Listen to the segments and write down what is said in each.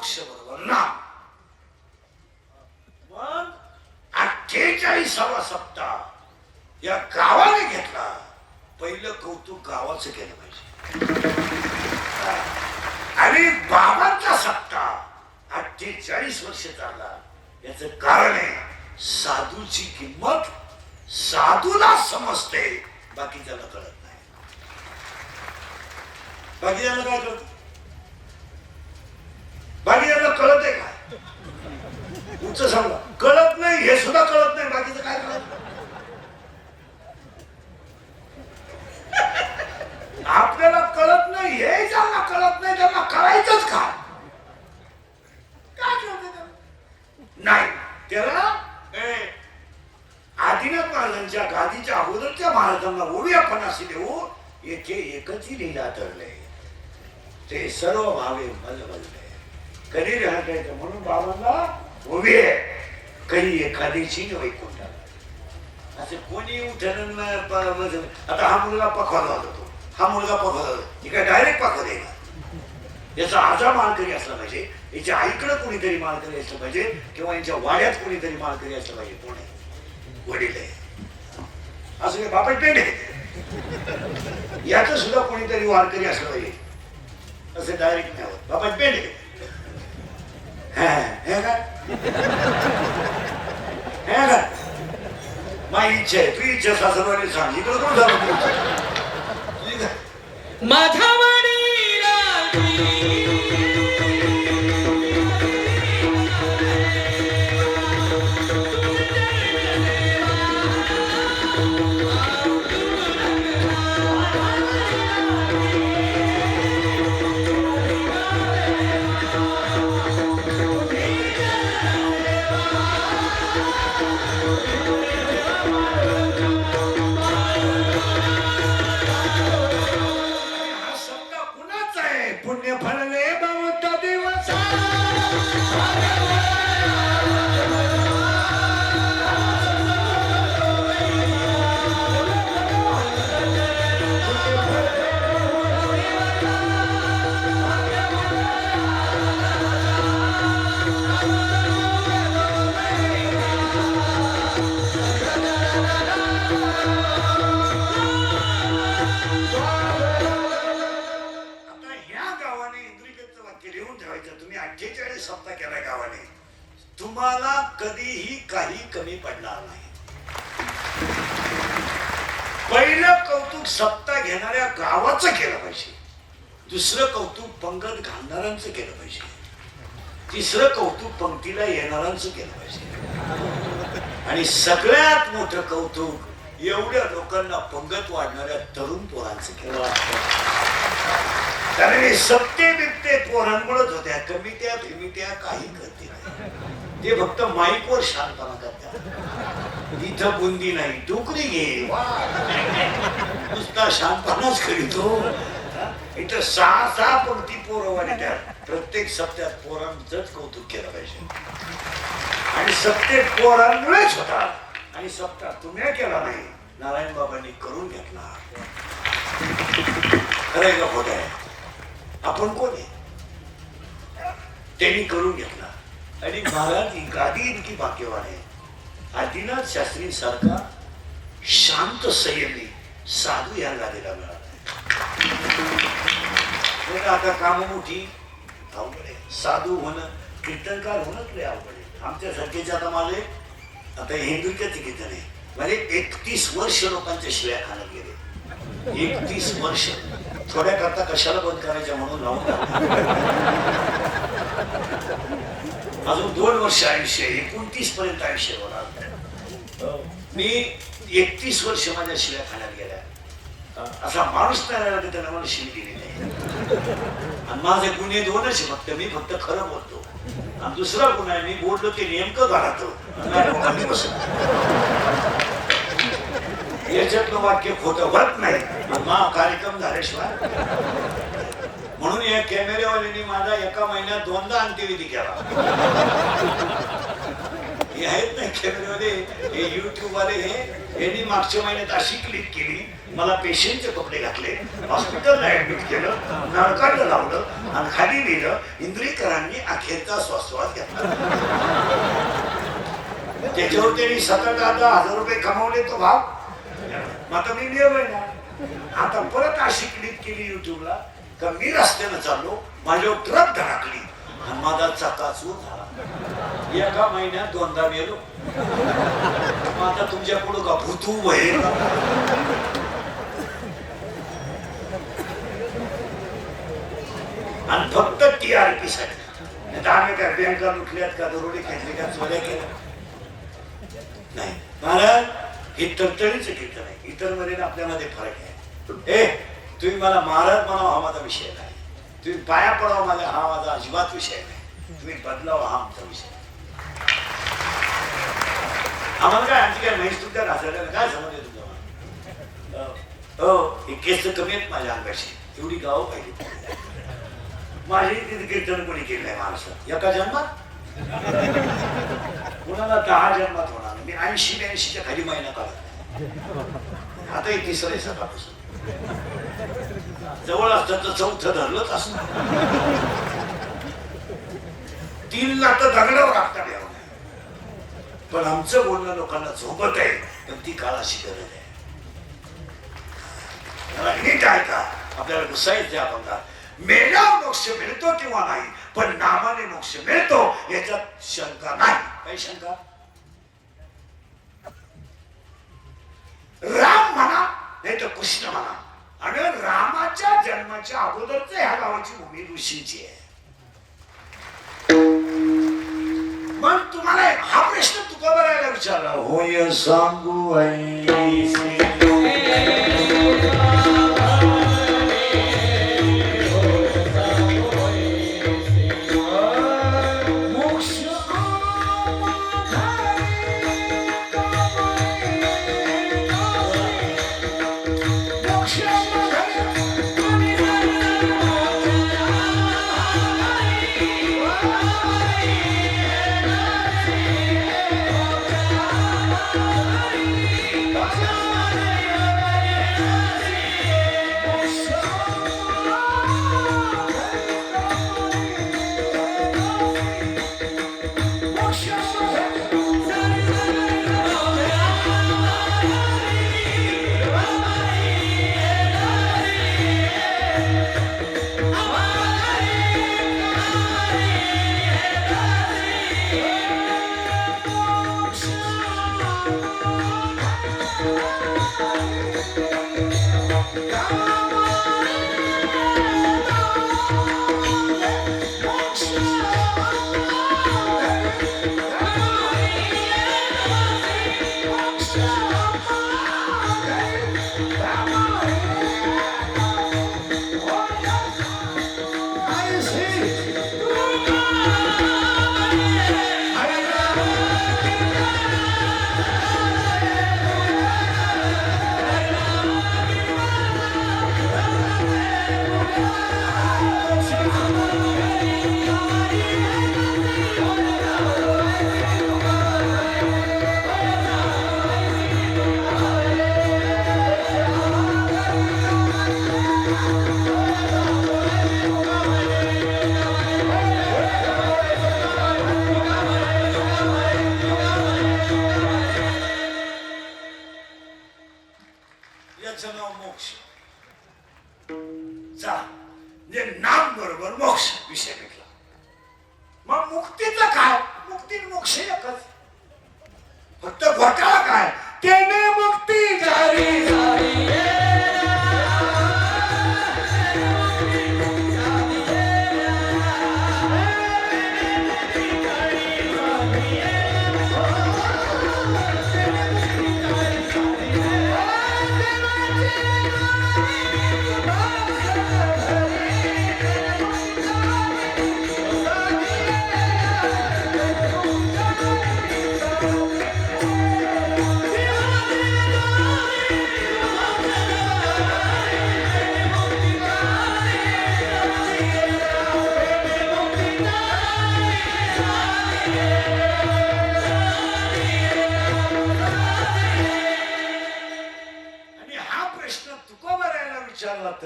मोक्ष बरोबर ना. मग 48वा सप्ताह या गावाने घेतला. पहिलं कौतुक गावाचं केलं पाहिजे. आणि बाबांचा सप्ताह 48 वर्ष चालला. याच कारण आहे साधूची किंमत साधूला समजते, बाकीच्याला कळत नाही. बाकीच्याला काय कळत? बाकीच्याला कळत आहे काय? उच्च सांगा. कळत नाही हे सुद्धा कळत नाही. बाकीचं काय कळत? आपल्याला कळत नाही हे ज्यांना कळत नाही त्यांना करायचंच काय? काय कळत नाही त्याला. आदिनाथ महाराजांच्या गादीच्या अगोदरच्या महाराजांना ओवी आपण असे देऊ. येथे एकची लीला ठरले, ते सर्व भावे मल बोलले. कधी राहायचं म्हणून बाबांना उभी आहे. कधी एखादीची वैकुंठाला असे कोणी उठण. आता हा मुलगा पखवाला होतो, हा मुलगा पखवाला ही काय डायरेक्ट पखवा देईल. याचा आजा माळकरी असला पाहिजे, याच्या आईकडे कोणीतरी माळकरी असलं पाहिजे, किंवा यांच्या वाड्यात कोणीतरी माळकरी असलं पाहिजे. कोण आहे? वडील आहे. असं काय बाबा पेंड आहे याच सुद्धा कोणीतरी वारकरी असलं पाहिजे. असं डायरेक्ट नाही होत. बाबा पेंड आहे. माझी इच्छा आहे. तुझी इच्छा सासरवाडी सांग. इकडं कोण झालं माझ्या तुम्हाला कधीही काही कमी पडणार नाही. पहिलं कौतुक सप्ताह घेणाऱ्या गावाचं केलं पाहिजे. दुसरं कौतुक पंगत घालणाऱ्यांचं केलं पाहिजे. तिसरं कौतुक पंक्तीला येणाऱ्यांचं केलं पाहिजे. आणि सगळ्यात मोठं कौतुक एवढ्या लोकांना पंगत वाढणाऱ्या तरुण पोरांचं केलं. कारण हे सप्ते बिप्ते पोरांमुळेच होत्या. कमित्या फिमित्या काही करते नाही. ते फक्त माईकवर शांतपणा करतात. इथं बुंदी नाही, टोकरी घे, नुसता शांतपणाच करीतो. इथं 6 पंक्ती पोरं वाढतात. प्रत्येक सप्त्यात पोरांचंच कौतुक केलं पाहिजे. आणि सप्ते पोरांमुळेच होतात. आणि सप्ताह तुम्ही केला नाही, नारायण बाबांनी करून घेतला. खरंय का खोट आहे? आपण कोण आहे? त्यांनी करून घेतला. आणि महाराज ही गादी इतकी भाग्यवान आहे. आदिनाथ शास्त्री सारखा शांत संयमी साधू या गादीला मिळाला. आता काम मोठी अवघड आहे. साधू होणं, कीर्तनकार होणं लय अवघड आहे. आमच्यासारखेचे आता माझे आता हिंदूच्या कीर्तन आहे. म्हणजे 31 वर्ष लोकांच्या शिव्या खाण्यात गेले. 31 वर्ष. थोड्या करता कशाला बंद करायच्या म्हणून लावून अजून 2 वर्ष आयुष्य, 29 पर्यंत आयुष्य होणार. मी 31 वर्ष माझ्या शिव्या खाण्यात गेल्या. असा माणूस नाही राहिला की त्याला मला शिवी दिली नाही. आणि माझे गुन्हे 2च आहे फक्त. मी फक्त खरं बोलतो. आणि दुसरा गुन्हा आहे, मी बोललो ते नेमकं घालतो. याच्यातलं वाक्य खोटं होत नाही. कार्यक्रम झाल्याशिवाय. म्हणून या कॅमेरेवाल्यांनी माझा एका महिन्यात 2दा अंत्यविधी केला. हे आहेत ना कॅमेरेवाले, हे युट्यूब वाले, यांनी मागच्या महिन्यात अशी क्लिक केली, मला पेशंटचे कपडे घातले, हॉस्पिटलला ऍडमिट केलं, नळकांड लावलं आणि खाली लिहिलं इंद्रिकरांनी अखेरचा श्वासोच्छ्वास घेतला. त्याच्यावर त्यांनी 7-10 रुपये कमावले तो भाव. मग आता मी नियम आहे ना, आता परत अशी क्लिक केली युट्यूबला का मी रस्त्यानं चाललो, माझ्यावर ट्रक धडकली आणि माझा चकाचूर झाला. एका महिन्यात 2दा मेलो. आता तुमच्या पुढं का भूतू वैर आणि फक्त TRP साठी. आम्ही काय बँका लुटल्यात का, दरोडे घेतले का, चोऱ्या केल्या नाही महाराज. हे तळतळीचं कीर्तन आहे. इतर मध्ये आपल्यामध्ये फरक आहे. तुम्ही मला महाराज म्हणावं हा माझा विषय नाही, तुम्ही पाया पडावं मला हा माझा अजिबात विषय नाही, तुम्ही बदलावा हा आमचा विषय. आम्हाला काय आमची काय म्हैस तुमच्या घासायला काय समज तुमच्या. हे केस कमी आहेत माझ्या अंगाशी, एवढी गावं पाहिजे. माझी तिथे कीर्तन कोणी केलं आहे महाराष्ट्रात एका जन्मात, कुणाला 10 जन्मात होणार. मी 80-82च्या खाली महिना काढत, आता हे 3रं सकाळपासून. जवळ असतं तर 4थं धरलंच असतं. 3 लाख दगडावर आपल्याला यावं नाही. पण आमचं बोलणं लोकांना झोपत आहे, पण ती काळाची गरज आहे. मला नीट ऐका, आपल्याला घुसायचं आपण मेल्यावर मोक्ष मिळतो किंवा नाही, पण नामाने मोक्ष मिळतो याच्यात शंका नाही. काही शंका? राम म्हणा नाही तर कृष्ण म्हणा, आणि रामाच्या जन्माच्या अगोदरच ह्या गावाची भूमी ऋषींची आहे. मग तुम्हाला हा प्रश्न तुका बरायला विचारला, होय सांगू नाम बरोबर मोक्ष विषय भेटला. मग मुक्तीचं काय? मुक्ती मोक्ष एकच, फक्त घोटाळा काय? त्याने मुक्ती जारी झाली.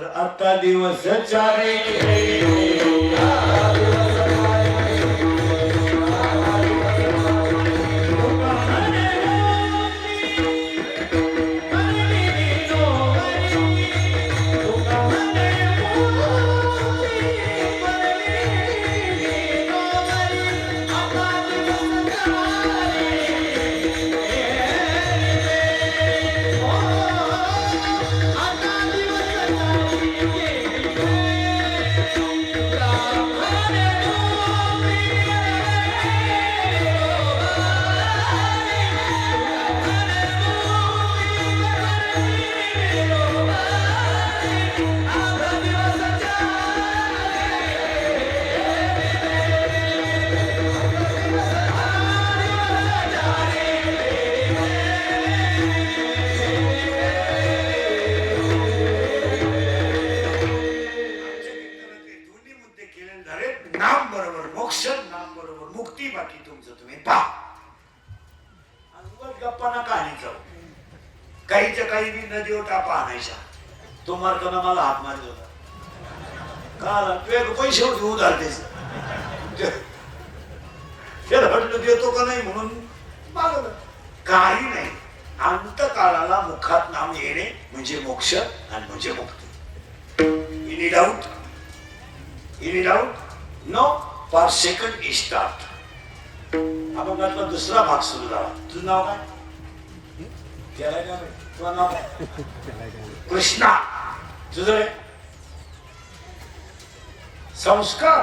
तर आता दिवस चारे नाम बरोबर मोक्ष, नाम बरोबर मुक्ती, बाकी तुमचं तुम्ही पहा. गप्पा नका आणि जाऊ. काहीच्या काही बी नदीवर टापा आणायचा. तो मारताना मला हात मारत होता. का तू पैसे होते उधारतेस त्याला म्हटलं देतो का नाही म्हणून मागवलं. काही नाही. अंतकाळाला मुखात नाम येणे म्हणजे मोक्ष आणि म्हणजे मुक्ती. Any doubt? Any doubt? No. For second start. अभंगातला दुसरा भाग सुरू झाला. तुझं नाव काय? तुझं नाव काय? कृष्णा. तुझं रे? संस्कार.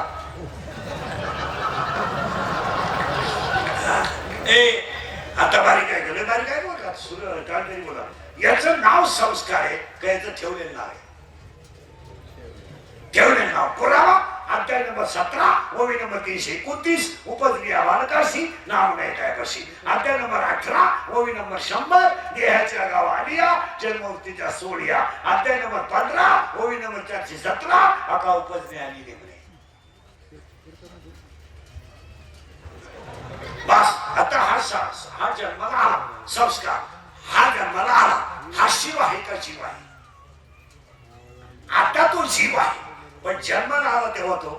ए आता बारीक आहे गेलं. बारीक आहे बोला. सुरू काहीतरी बोला. याचं नाव संस्कार आहे का याचं ठेवलेलं नाव आहे? ठेवलेलं नाव. पुरावा अध्याय नंबर 17 ओवी नंबर 329 उपद्रिया बालकाशी नाम नाही काय कशी. अध्याय नंबर 18 ओवी नंबर 100 देहाच्या गाव आलिया जन्मवृत्तीच्या सोडिया. अध्याय नंबर 15 ओवी नंबर 417 अका उपद्रिया आली म्हणे. बस आता हा जन्माला आला. संस्कार हा जन्माला आला. हा शिव आहे का जीव आहे? आता तो जीव आहे पण जन्माला आला तेव्हा तो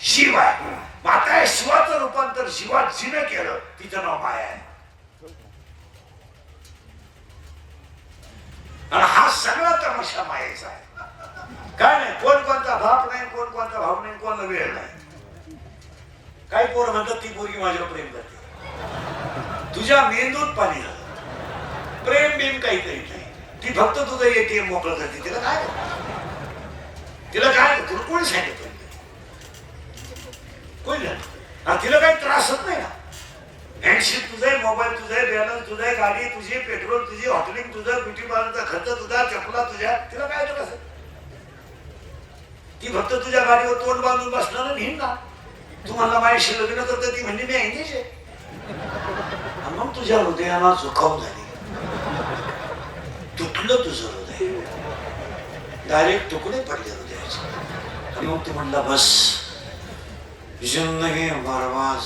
शिव आहे. आता या शिवाचं रूपांतर शिवात जिनं केलं तिचं नाव माया आहे. आणि हा सगळा तमाशा मायेचा आहे. काय नाही. कोण कोणता बाप नाही, कोण कोणता भाऊ नाही, कोण वेळ नाही. काही पोरं म्हणतात ती पोरगी माझ्यावर प्रेम करते. तुझ्या मेंदूत पाणी झालं. प्रेम बिम काही करीत नाही. ती फक्त तुझं एटीएम मोकळं करते. तिला काय तिला काय तुला कोणी सांगितलं? कोणी झालं? तिला काही त्रासच नाही ना. हँडशीट तुझे, मोबाईल तुझे, बॅलन्स तुझे, गाडी तुझी, पेट्रोल तुझी, हॉटेलिंग तुझं, ब्युटी पार्लरचा खर्च तुझा, चपला तुझ्या. तिला काय त्रास? ती फक्त तुझ्या गाडीवर तोंड बांधून बसणार नाही ना. तुम्हाला माझ्याशी लग्न करतं ती म्हणजे मी एंगेज आहे. मग तुझ्या हृदयाला जोखाम झाली. तुटलं तुझं हृदय. डायरेक्ट तुकडे पडले हृदयाचे. मग तू म्हणला बस जिंदगी बरबाद.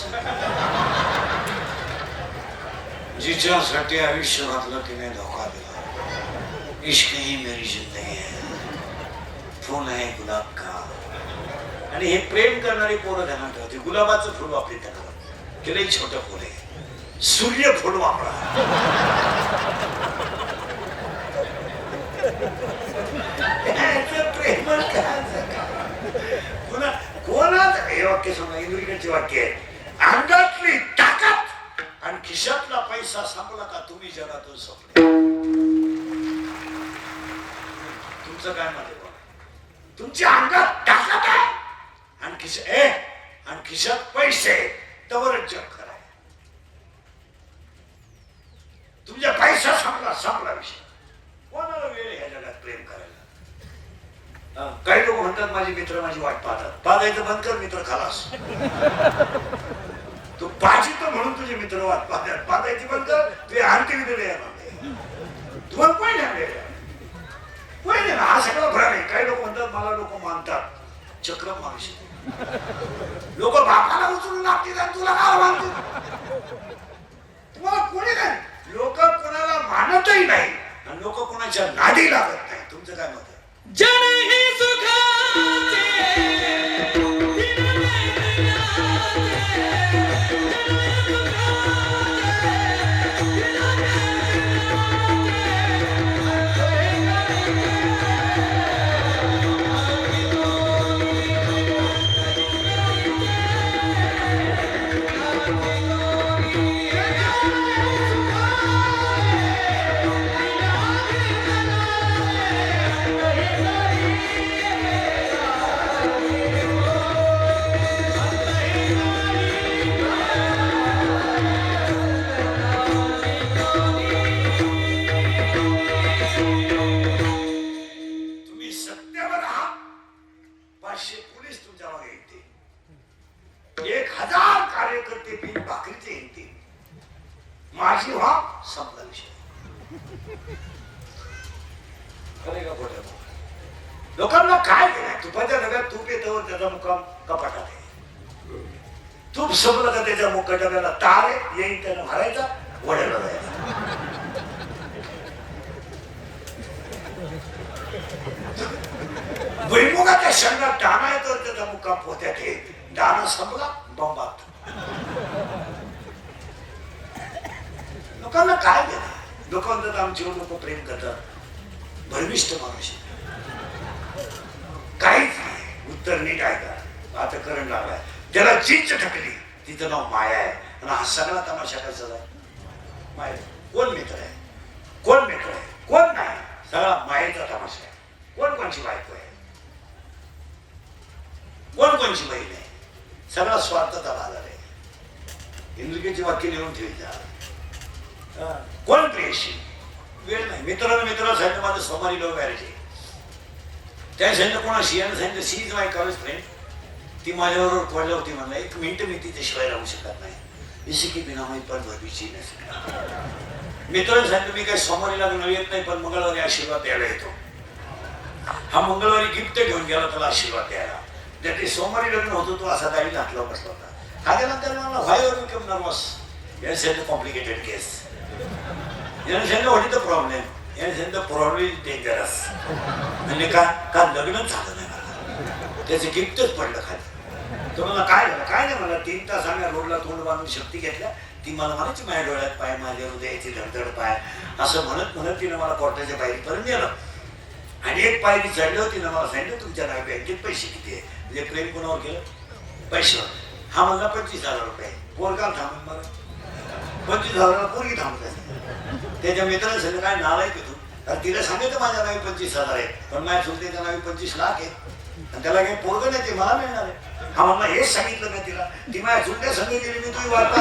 जिच्यासाठी आयुष्य घातलं तिने धोका दिला. इश्क ही मेरी जिंदगी है, फूल है गुलाब का. आणि हे प्रेम करणारी पोरं ध्यानात ठेवते. गुलाबाचं फुल वापरे त्यांना केलंही छोटं फुल आहे. सूर्य फुल वापरा. प्रेम कोणाच हे वाक्य सांगा. इंग्रजीचे वाक्य आहे. अंगातली ताकद आणि खिशातला पैसा सांभाळला का तुम्ही जगातून सोपले. तुमचं काय मत आहे? तुमच्या अंगात ताकद आहे आणि खिशात पैसे तवरच जग खरं आहे. तुमच्या पैसा संपला विषय. कोणाला वेळ ह्या जगात प्रेम करायला? काही लोक म्हणतात माझे मित्र माझी वाट पाहतात. पाहायचं बंद कर मित्र खलास. तू पाहिजे तर म्हणून तुझे मित्र वाट पाहतात. पाहायची बंद कर. तुझे आणखी मित्र येणार. तुम्हाला कोणी नाही. कोणी नाही. हा सगळा भ्रम आहे. काही लोक म्हणतात मला लोक मानतात. चक्र माणूस लोक बापाला उचलून लागतील आणि तुला काय मानतील? तुम्हाला कोणी नाही. लोक कोणाला मानतही नाही आणि लोक कोणाच्या नादी लागत नाही. तुमचं काय मत आहे? जन हे सुखाचे तुम्ही सत्यावर आहात. 500 पोलीस तुमच्या मागे येते. 1000 कार्यकर्ते बिन भाकरीचे येते. माझी व्हा संपला विषय. खरे का खोटं? लोकांना काय केलंय? तुपाच्या डब्यात तूप येतं, त्याचा मुक्काम कपाटात आहे. तूप संपलं का त्याच्या मुक्का डब्याला तार आहे, येईन त्यानं भरायचा, वड्याला जायचा. भुईमुगाच्या शेंगात दाणा येतो, त्याचा मुक्काम पोत्यात आहे. दाणा संपला, बंबात. लोकांना काय केलं? लोक म्हणतात आमच्यावर लोक प्रेम करतात. भरमिष्ठ माणूस आहे. काहीच नाही. उत्तर नीट ऐका. आता करंट लागलाय, त्याला चिंच टाकली, तिचं नाव माया आहे. आणि हा सगळा तमाशा कसा आहे? माया. कोण मित्र आहे, कोण मित्र आहे, कोण नाही, सगळा मायेचा तमाशा आहे. कोण कोणची बायको आहे, कोण कोणची बहीण आहे, सगळा स्वार्थाचा बाजार आहे. इंद्रिकेची वाक्य लिहून ठेवायचा. कोण प्रेयशी? वेळ नाही. मित्रानं सांगितलं माझं सोमवारी लव्ह मॅरेज आहे. त्या सांगितलं कोणाशी? यानं सांगितलं शी इज माय कॉलेज फ्रेंड. ती माझ्याबरोबर पडल्या होती. म्हणलं 1 मिनिट मी तिच्याशिवाय राहू शकत नाही. इसी की बिना माहीत पण भरवीची नसेल. मित्रानं सांगितलं मी काही सोमवारी लग्न येत नाही, पण मंगळवारी आशीर्वाद द्यायला येतो. हा मंगळवारी गिफ्ट घेऊन गेला त्याला आशीर्वाद द्यायला. त्या ते सोमवारी लग्न होतो, तो असा दाढी घातला बसला होता. हा त्यानंतर मला व्हाय आर यू बिकम नर्वस? याने सांगितलं कॉम्प्लिकेटेड केस. याने सांगितलं व्हॉट इज द प्रॉब्लेम? याने सांगितलं प्रॉब्लेम इज डेंजरस. म्हणजे का लग्नच झालं नाही मला, त्याचे गिफ्टच पडलं खाली. तो मला काय झालं? काय नाही मला. 3 तास आम्ही रोडला तोंड बांधून शक्ती घेतल्या. ती मला म्हणायची माझ्या डोळ्यात पाय, माझ्या हृदयाची धडधड पाय, असं म्हणत म्हणत तिनं मला कोर्टाच्या पायरीपर्यंत नेलं. आणि एक पायरी चढली होती ना, मला सांगितलं तुमच्या नावे बँकेत पैसे किती आहे? म्हणजे प्रेम कोणावर केलं? पैशावर. हा म्हणला 25,000 रुपये. पोरगाल थांबून मला 25,000 पोरगी थांबत असते. त्याच्या मित्राने सांगितलं काय नालायक आहे तू? तर तिला सांगितलं माझ्या नावी 25,000 आहे, पण माझ्या चुलतेच्या नावी 25 लाख आहे. आणि त्याला काही पोरग नाही, ते मला मिळणार आहे. हा म्हणला हेच सांगितलं नाही तिला. ती माझ्या चुलत्या सांगितली, मी तुझी वार्ता.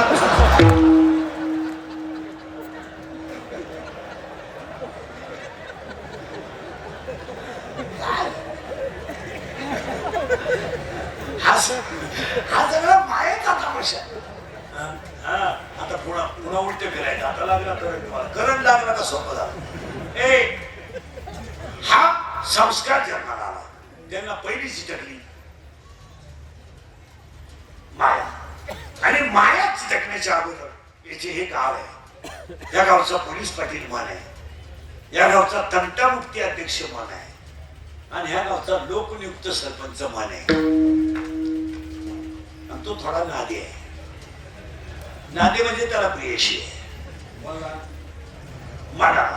हा सगळा मायेचा तमाशा. आता पुन्हा उलटे फिरायचं. आता लागला करंट लागला का सोपं झालं. हा संस्कार जन्माला आला. त्यांना पहिली चिटकली माया. आणि माया चिटकण्याच्या अगोदर याचे हे गाव आहे. या गावचा पोलीस पाटील मन आहे. या गावचा तंटामुक्ती अध्यक्ष मन आहे. आणि ह्या गावचा लोकनियुक्त सरपंच मन आहे. तो थोडा नादी आहे. नादी म्हणजे त्याला प्रियशी आहे मला.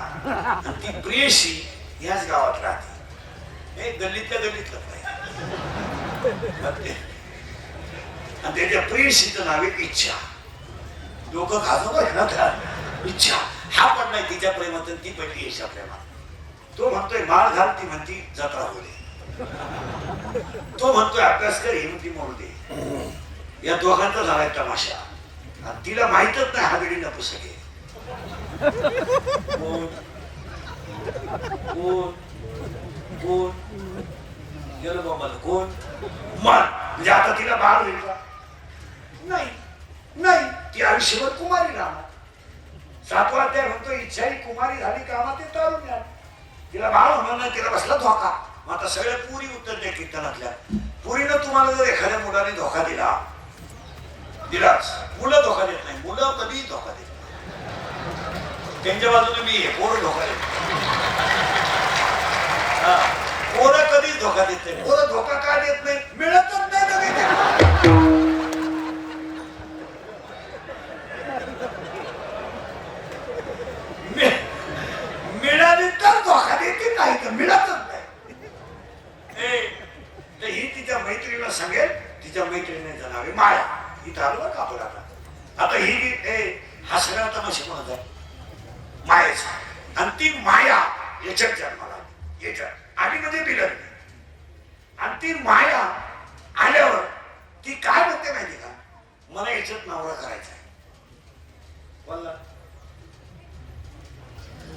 आणि ती प्रियशी ह्याच गावात राहते. गल्लीतल्या गल्लीतलं पाहिजे. आणि त्याच्या प्रियशीचं नाव आहे इच्छा. लोक खाजवत ना त्या इच्छा. हा पण नाही तिच्या प्रेमात, ती पडली यशा प्रेमात. तो म्हणतोय माळ घाल, ती म्हणती जत्रा होऊ दे. तो म्हणतोय अभ्यास कर, ही म्हणती मरू दे. या दोघांचा झालाय तमाशा. आणि तिला माहितच नाही हा वेळी नपुसक आहे. कोण कोण कोण गेलं बाबाला कोण मन. म्हणजे आता तिला बाळ होईल का? नाही नाही. ती आयुष्यभर कुमारी राहणार. 7वा अध्याय म्हणतो इच्छा ही कुमारी झाली कामात ते तारुण्यात. तिला बाळ होणार नाही, तिला बसला धोका. मग आता सगळ्या पुरी उत्तर द्या कीर्तनातल्या. पुरीनं तुम्हाला जर एखाद्या मुलाने धोका दिलाच. मुलं धोका देत नाही. मुलं कधीही धोका देत नाही. त्यांच्या बाजूने मी पोर धोका देत. पोरं कधीच धोका देत नाही. पोरं धोका का देत नाही? मिळतच नाही ना काही. मिळाली तर धोका देते, नाही तर मिळतच नाही. तर ही तिच्या मैत्रिणीला सांगेल, तिच्या मैत्रिणीने नावे माया. इथं आलो बरं का आपण आता ही हसण्या होता मग शिकवणार मायाचा. आणि ती माया याच्यात जन्माला याच्यात आधी म्हणजे बिलत आणि ती माया आल्यावर ती काय म्हणते माहिती का, मला याच्यात नवरा करायचा.